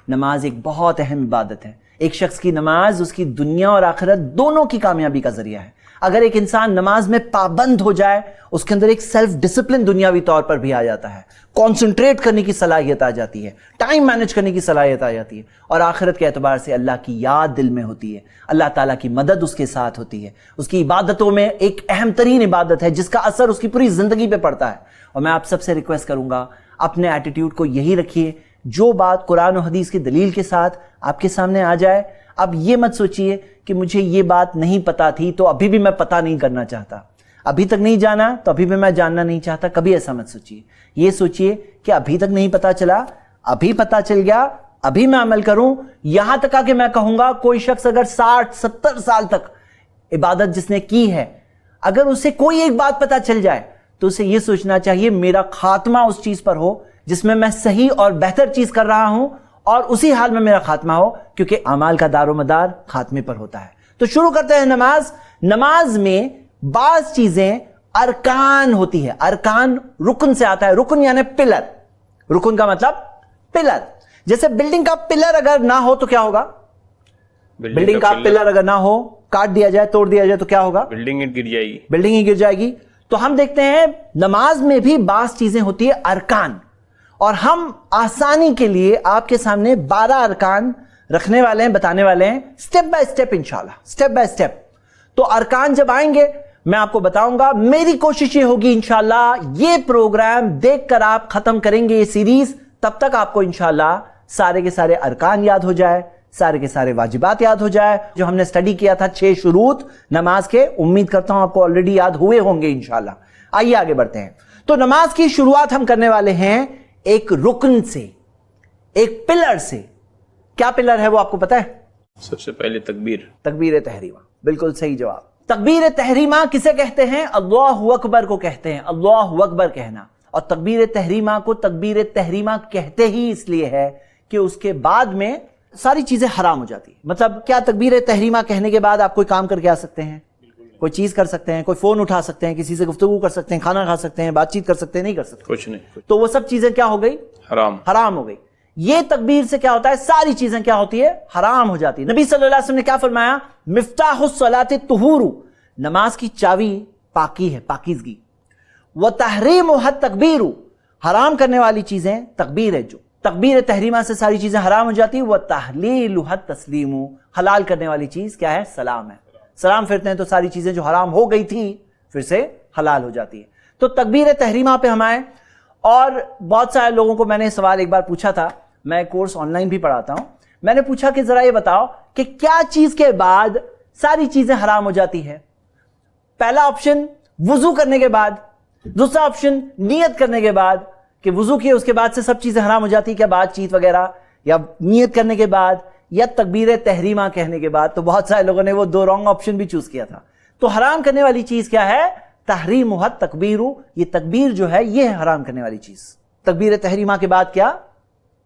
نماز ایک بہت اہم عبادت ہے. ایک شخص کی نماز اس کی دنیا اور آخرت دونوں کی کامیابی کا ذریعہ ہے. اگر ایک انسان نماز میں پابند ہو جائے اس کے اندر ایک سیلف ڈسپلن دنیاوی طور پر بھی آ جاتا ہے, کانسنٹریٹ کرنے کی صلاحیت آ جاتی ہے, ٹائم مینج کرنے کی صلاحیت آ جاتی ہے, اور آخرت کے اعتبار سے اللہ کی یاد دل میں ہوتی ہے, اللہ تعالیٰ کی مدد اس کے ساتھ ہوتی ہے. اس کی عبادتوں میں ایک اہم ترین عبادت ہے جس کا اثر اس کی پوری زندگی پہ پڑتا ہے. اور میں آپ سب سے ریکویسٹ کروں گا اپنے ایٹیٹیوڈ کو یہی رکھیے, جو بات قرآن و حدیث کی دلیل کے ساتھ آپ کے سامنے آ جائے, اب یہ مت سوچئے کہ مجھے یہ بات نہیں پتا تھی تو ابھی بھی میں پتا نہیں کرنا چاہتا, ابھی تک نہیں جانا تو ابھی بھی میں جاننا نہیں چاہتا. کبھی ایسا مت سوچئے. یہ سوچئے کہ ابھی تک نہیں پتا چلا, ابھی پتا چل گیا, ابھی میں عمل کروں. یہاں تک کہ میں کہوں گا کوئی شخص اگر 60-70 سال تک عبادت جس نے کی ہے, اگر اسے کوئی ایک بات پتا چل جائے تو اسے یہ سوچنا چاہیے میرا خاتمہ اس چیز پر ہو جس میں میں صحیح اور بہتر چیز کر رہا ہوں, اور اسی حال میں میرا خاتمہ ہو, کیونکہ اعمال کا دار و مدار خاتمے پر ہوتا ہے. تو شروع کرتے ہیں نماز. نماز میں بعض چیزیں ارکان ہوتی ہے. ارکان رکن سے آتا ہے, رکن یعنی پلر. رکن کا مطلب پلر. جیسے بلڈنگ کا پلر اگر نہ ہو تو کیا ہوگا؟ بلڈنگ کا پلر اگر نہ ہو, کاٹ دیا جائے, توڑ دیا جائے تو کیا ہوگا؟ بلڈنگ گر جائے گی. بلڈنگ ہی گر جائے گی. تو ہم دیکھتے ہیں نماز میں بھی بعض چیزیں ہوتی ہے ارکان, اور ہم آسانی کے لیے آپ کے سامنے 12 ارکان رکھنے والے ہیں, بتانے والے ہیں سٹیپ بائی سٹیپ انشاءاللہ, سٹیپ بائی سٹیپ. تو ارکان جب آئیں گے میں آپ کو بتاؤں گا. میری کوشش یہ ہوگی انشاءاللہ یہ پروگرام دیکھ کر آپ ختم کریں گے یہ سیریز, تب تک آپ کو انشاءاللہ سارے کے سارے ارکان یاد ہو جائے, سارے کے سارے واجبات یاد ہو جائے. جو ہم نے سٹڈی کیا تھا 6 شروط نماز کے, امید کرتا ہوں آپ کو آلریڈی یاد ہوئے ہوں گے انشاءاللہ. آئیے آگے بڑھتے ہیں. تو نماز کی شروعات ہم کرنے والے ہیں ایک رکن سے, ایک پلر سے. کیا پلر ہے وہ آپ کو پتا ہے؟ سب سے پہلے تکبیر. تکبیر تحریمہ, بالکل صحیح جواب. تکبیر تحریمہ کسے کہتے ہیں؟ اللہ اکبر کو کہتے ہیں. اللہ اکبر کہنا. اور تکبیر تحریمہ کو تکبیر تحریمہ کہتے ہی اس لیے ہے کہ اس کے بعد میں ساری چیزیں حرام ہو جاتی ہیں. مطلب کیا تکبیر تحریمہ کہنے کے بعد آپ کوئی کام کر کے آ سکتے ہیں؟ کوئی چیز کر سکتے ہیں, کوئی فون اٹھا سکتے ہیں, کسی سے گفتگو کر سکتے ہیں, کھانا کھا سکتے ہیں, بات چیت کر سکتے ہیں؟ نہیں کر سکتے. کچھ نہیں. تو وہ سب چیزیں کیا ہو گئی؟ حرام ہو گئی. یہ تکبیر سے کیا ہوتا ہے؟ ساری چیزیں کیا ہوتی ہے؟ حرام ہو جاتی ہے. نبی صلی اللہ علیہ وسلم نے کیا فرمایا؟ مفتاح الصلاۃ الطہور, نماز کی چابی پاکی ہے, پاکیزگی. وتحریمها التکبیر, حرام کرنے والی چیزیں تکبیر ہے. جو تکبیر تحریمہ سے ساری چیزیں حرام ہو جاتی. وتحلیلها التسلیم, حلال کرنے والی چیز کیا ہے؟ سلام ہے. سلام پھرتے ہیں تو ساری چیزیں جو حرام ہو گئی تھی پھر سے حلال ہو جاتی ہے. تو تکبیر تحریمہ پہ ہم آئے. اور بہت سارے لوگوں کو میں نے سوال ایک بار پوچھا تھا, میں کورس آن لائن بھی پڑھاتا ہوں, میں نے پوچھا کہ ذرا یہ بتاؤ کہ کیا چیز کے بعد ساری چیزیں حرام ہو جاتی ہے؟ پہلا آپشن وضو کرنے کے بعد, دوسرا آپشن نیت کرنے کے بعد, کہ وضو کیے اس کے بعد سے سب چیزیں حرام ہو جاتی, کیا بات چیت وغیرہ, یا نیت کرنے کے بعد, یا تکبیر تحریمہ کہنے کے بعد. تو بہت سارے لوگوں نے وہ 2 رانگ آپشن بھی چوز کیا تھا. تو حرام کرنے والی چیز کیا ہے؟ تحریمها التکبیر, یہ تکبیر جو ہے یہ ہے حرام کرنے والی چیز. تکبیر تحریمہ کے بعد کیا؟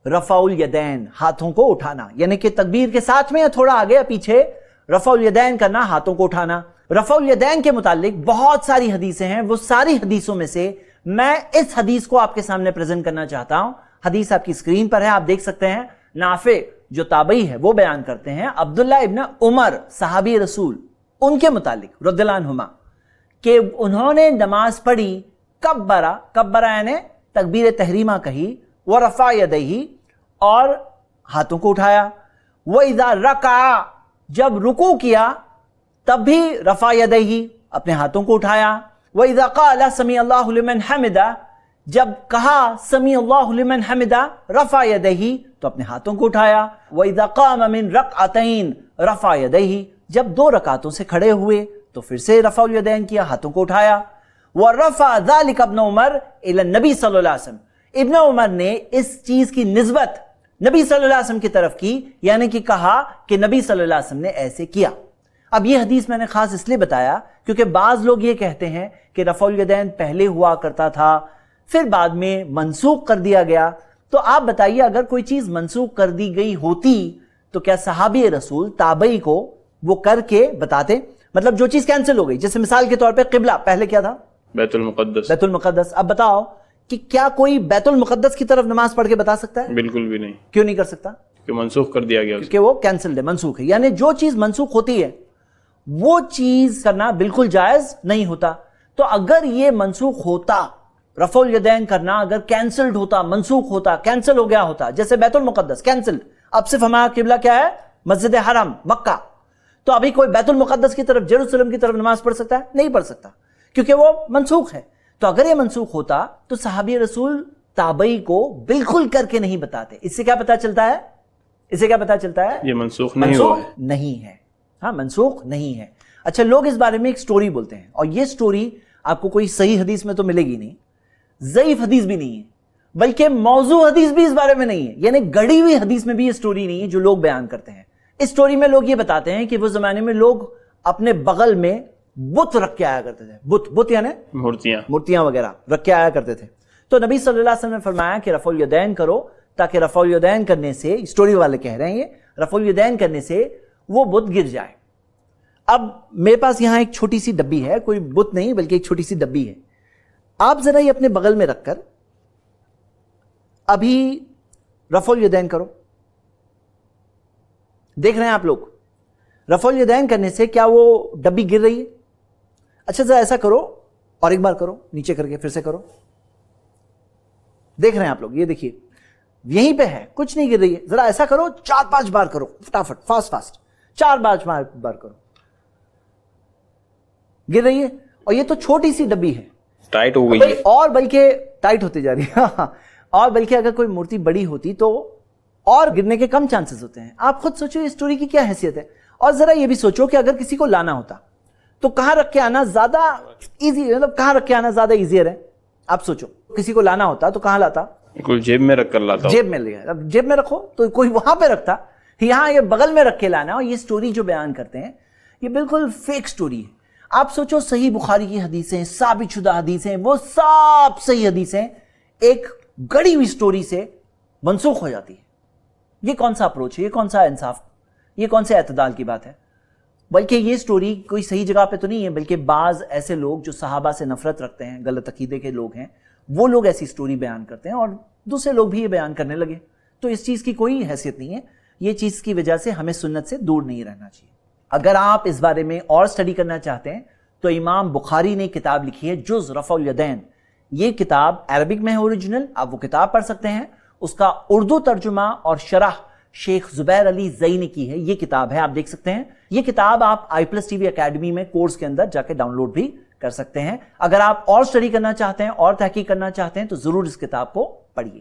رفع الیدین, ہاتھوں کو اٹھانا, یعنی کہ تکبیر کے ساتھ میں یا تھوڑا آگے یا پیچھے رفع الیدین کرنا, ہاتھوں کو اٹھانا. رفع الیدین کے متعلق بہت ساری حدیثیں ہیں, وہ ساری حدیثوں میں سے میں اس حدیث کو آپ کے سامنے پریزنٹ کرنا چاہتا ہوں. حدیث آپ کی اسکرین پر ہے, آپ دیکھ سکتے ہیں. نافع جو تابعی ہے وہ بیان کرتے ہیں عبداللہ ابن عمر صحابی رسول, ان کے متعلق رضی اللہ عنہما, کہ انہوں نے نماز پڑھی, کبرا یعنی تکبیر تحریمہ کہی, ورفع یدیہ, اور ہاتھوں کو اٹھایا. وَإِذَا رَكَعَ, جب رکوع کیا تب بھی رفع یدیہ, اپنے ہاتھوں کو اٹھایا. وَإِذَا قَالَ سَمِعَ اللَّهُ لِمَنْ حَمِدَهُ, جب کہا سمیع اللہ لمن حمدہ رفع یدیہ, تو اپنے ہاتھوں کو اٹھایا. وَإِذَا قَامَ مِن رَكْعَتَيْن رفع یدیہ, جب 2 رکعتوں سے کھڑے ہوئے تو پھر سے رفع الیدین کیا, ہاتھوں کو اٹھایا. وَرَفَعَ ذَلِكَ ابْنُ عُمَرَ إِلَى النَّبِي صلی اللہ علیہ وسلم, ابن عمر نے اس چیز کی نسبت نبی صلی اللہ علیہ وسلم کی طرف کی, یعنی کہ کہا کہ نبی صلی اللہ علیہ وسلم نے ایسے کیا. اب یہ حدیث میں نے خاص اس لیے بتایا کیونکہ بعض لوگ یہ کہتے ہیں کہ رفع الیدین پہلے ہوا کرتا تھا, پھر بعد میں منسوخ کر دیا گیا. تو آپ بتائیے اگر کوئی چیز منسوخ کر دی گئی ہوتی تو کیا صحابی رسول تابعی کو وہ کر کے بتاتے؟ مطلب جو چیز کینسل ہو گئی, جیسے مثال کے طور پہ قبلہ پہلے کیا تھا؟ بیت المقدس. بیت المقدس. اب بتاؤ کہ کیا کوئی بیت المقدس کی طرف نماز پڑھ کے بتا سکتا ہے؟ بالکل بھی نہیں. کیوں نہیں کر سکتا؟ کہ منسوخ کر دیا گیا کہ وہ کینسل ہے، منسوخ ہے. یعنی جو چیز منسوخ ہوتی ہے وہ چیز کرنا بالکل جائز نہیں ہوتا. تو اگر یہ منسوخ ہوتا، رفع الیدین کرنا اگر کینسلڈ ہوتا، منسوخ ہوتا، کینسل ہو گیا ہوتا، جیسے بیت المقدس کینسل، اب صرف ہمارا قبلہ کیا ہے؟ مسجد حرم مکہ. تو ابھی کوئی بیت المقدس کی طرف، جیروسلم کی طرف نماز پڑھ سکتا ہے؟ نہیں پڑھ سکتا، کیونکہ وہ منسوخ ہے. تو اگر یہ منسوخ ہوتا تو صحابی رسول تابعی کو بالکل کر کے نہیں بتاتے. اس سے کیا پتا چلتا ہے؟ اسے کیا پتا چلتا ہے؟ یہ منسوخ نہیں ہوا ہے. نہیں ہے. ہاں، منسوخ نہیں ہے. اچھا، لوگ اس بارے میں ایک سٹوری بولتے ہیں، اور یہ سٹوری آپ کو کوئی صحیح حدیث میں تو ملے گی نہیں، ضعیف حدیث بھی نہیں ہے، بلکہ موضوع حدیث بھی اس بارے میں نہیں ہے. یعنی گڑی ہوئی حدیث میں بھی یہ سٹوری نہیں ہے جو لوگ بیان کرتے ہیں. اس سٹوری میں لوگ یہ بتاتے ہیں کہ وہ زمانے میں لوگ اپنے بغل میں بت رکھ کے آیا کرتے تھے. بت یعنی مورتیاں وغیرہ رکھ کے آیا کرتے تھے. تو نبی صلی اللہ علیہ وسلم نے فرمایا کہ رفع الیدین کرو، تاکہ رفع الیدین کرنے سے، سٹوری والے کہہ رہے ہیں یہ، رفع الیدین کرنے سے وہ بت گر جائے. اب میرے پاس یہاں ایک چھوٹی سی ڈبی ہے، کوئی بت نہیں بلکہ ایک چھوٹی سی ڈبی ہے. آپ ذرا یہ اپنے بغل میں رکھ کر ابھی رفع الیدین کرو. دیکھ رہے ہیں آپ لوگ؟ رفع الیدین کرنے سے کیا وہ ڈبی گر رہی ہے؟ اچھا ذرا ایسا کرو اور ایک بار کرو، نیچے کر کے پھر سے کرو. دیکھ رہے ہیں آپ لوگ؟ یہ دیکھیے یہیں پہ ہے، کچھ نہیں گر رہی ہے. ذرا ایسا کرو، 4-5 بار کرو، فٹافٹ، فاسٹ 4-5 بار کرو. گر رہی ہے. اور یہ تو چھوٹی سی ڈبی ہے، ٹائٹ ہو گئی ہے، اور بلکہ ٹائٹ ہوتی جا رہی ہے. اور بلکہ اگر کوئی مورتی بڑی ہوتی تو اور گرنے کے کم چانسز ہوتے ہیں. آپ خود سوچو اس سٹوری کی کیا حیثیت ہے. اور ذرا یہ بھی سوچو کہ اگر کسی کو لانا ہوتا تو کہاں رکھ کے آنا زیادہ ایزی، مطلب کہاں رکھ کے آنا زیادہ ایزیئر ہے؟ آپ سوچو، کسی کو لانا ہوتا تو کہاں لاتا؟ کوئی جیب میں رکھ کر لاتا. جیب میں لے. اب جیب میں رکھو تو کوئی وہاں پہ رکھتا، یہاں یہ بغل میں رکھ کے لانا. اور یہ سٹوری جو بیان کرتے ہیں یہ بالکل فیک سٹوری ہے. آپ سوچو، صحیح بخاری کی حدیثیں، ثابت شدہ حدیثیں، وہ سب صحیح حدیثیں ایک گڑی ہوئی سٹوری سے منسوخ ہو جاتی ہے. یہ کون سا اپروچ ہے؟ یہ کون سا انصاف؟ یہ کون سے اعتدال کی بات ہے؟ بلکہ یہ سٹوری کوئی صحیح جگہ پہ تو نہیں ہے، بلکہ بعض ایسے لوگ جو صحابہ سے نفرت رکھتے ہیں، غلط عقیدے کے لوگ ہیں، وہ لوگ ایسی سٹوری بیان کرتے ہیں اور دوسرے لوگ بھی یہ بیان کرنے لگے. تو اس چیز کی کوئی حیثیت نہیں ہے. یہ چیز کی وجہ سے ہمیں سنت سے دور نہیں رہنا چاہیے. اگر آپ اس بارے میں اور سٹڈی کرنا چاہتے ہیں تو امام بخاری نے کتاب لکھی ہے جز رفع الیدین. یہ کتاب عربک میں ہے اوریجنل، آپ وہ کتاب پڑھ سکتے ہیں. اس کا اردو ترجمہ اور شرح شیخ زبیر علی زئی نے کی ہے. یہ کتاب ہے، آپ دیکھ سکتے ہیں. یہ کتاب آپ i+TV اکیڈمی میں کورس کے اندر جا کے ڈاؤن لوڈ بھی کر سکتے ہیں. اگر آپ اور سٹڈی کرنا چاہتے ہیں اور تحقیق کرنا چاہتے ہیں تو ضرور اس کتاب کو پڑھیے.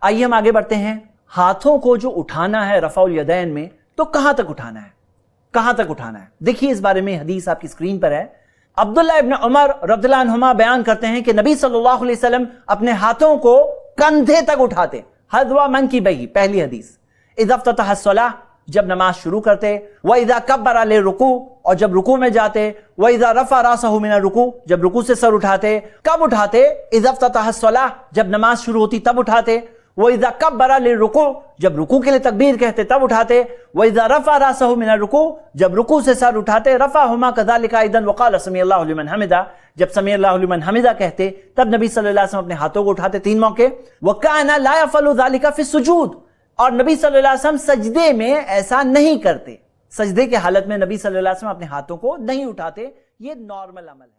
آئیے ہم آگے بڑھتے ہیں. ہاتھوں کو جو اٹھانا ہے رفع الیدین میں، تو کہاں تک اٹھانا ہے؟ کہاں تک اٹھانا ہے؟ دیکھیے اس بارے میں حدیث آپ کی اسکرین پر ہے. عبداللہ ابن عمر رضی اللہ عنہما بیان کرتے ہیں کہ نبی صلی اللہ علیہ وسلم اپنے ہاتھوں کو کندھے تک اٹھاتے. حذو منکبیہ، پہلی حدیث. اذا افتتح الصلاۃ، جب نماز شروع کرتے. وَإِذَا كَبَّرَ لِلرُّكُوعِ، اور جب رکوع میں جاتے. وَإِذَا رَفَعَ رَأْسَهُ مِنَ الرُّكُوعِ، جب رکوع سے سر اٹھاتے. کب اٹھاتے؟ اذا افتتح الصلاۃ، جب نماز شروع ہوتی تب اٹھاتے. وَإِذَا كَبَّرَ لِلرُّكُوعِ، جب رکوع کے لیے تکبیر کہتے تب اٹھاتے. وَإِذَا رَفَعَ رَأْسَهُ مِنَ الرُّكُوعِ، جب رکوع سے سر اٹھاتے. رَفَعَهُمَا كَذَلِكَ أَيْضًا وَقَالَ سَمِعَ اللَّهُ لِمَنْ حَمِدَهُ، جب سمع اللہ لمن حمدہ کہتے تب نبی صلی اللہ علیہ وسلم اپنے ہاتھوں کو اٹھاتے 3 موقع. وَكَانَ لَا يَفْعَلُ ذَلِكَ فِي السُّجُودِ، اور نبی صلی اللہ علیہ وسلم سجدے میں ایسا نہیں کرتے. سجدے کے حالت میں نبی صلی اللہ علیہ وسلم اپنے ہاتھوں کو نہیں اٹھاتے. یہ نارمل عمل ہے.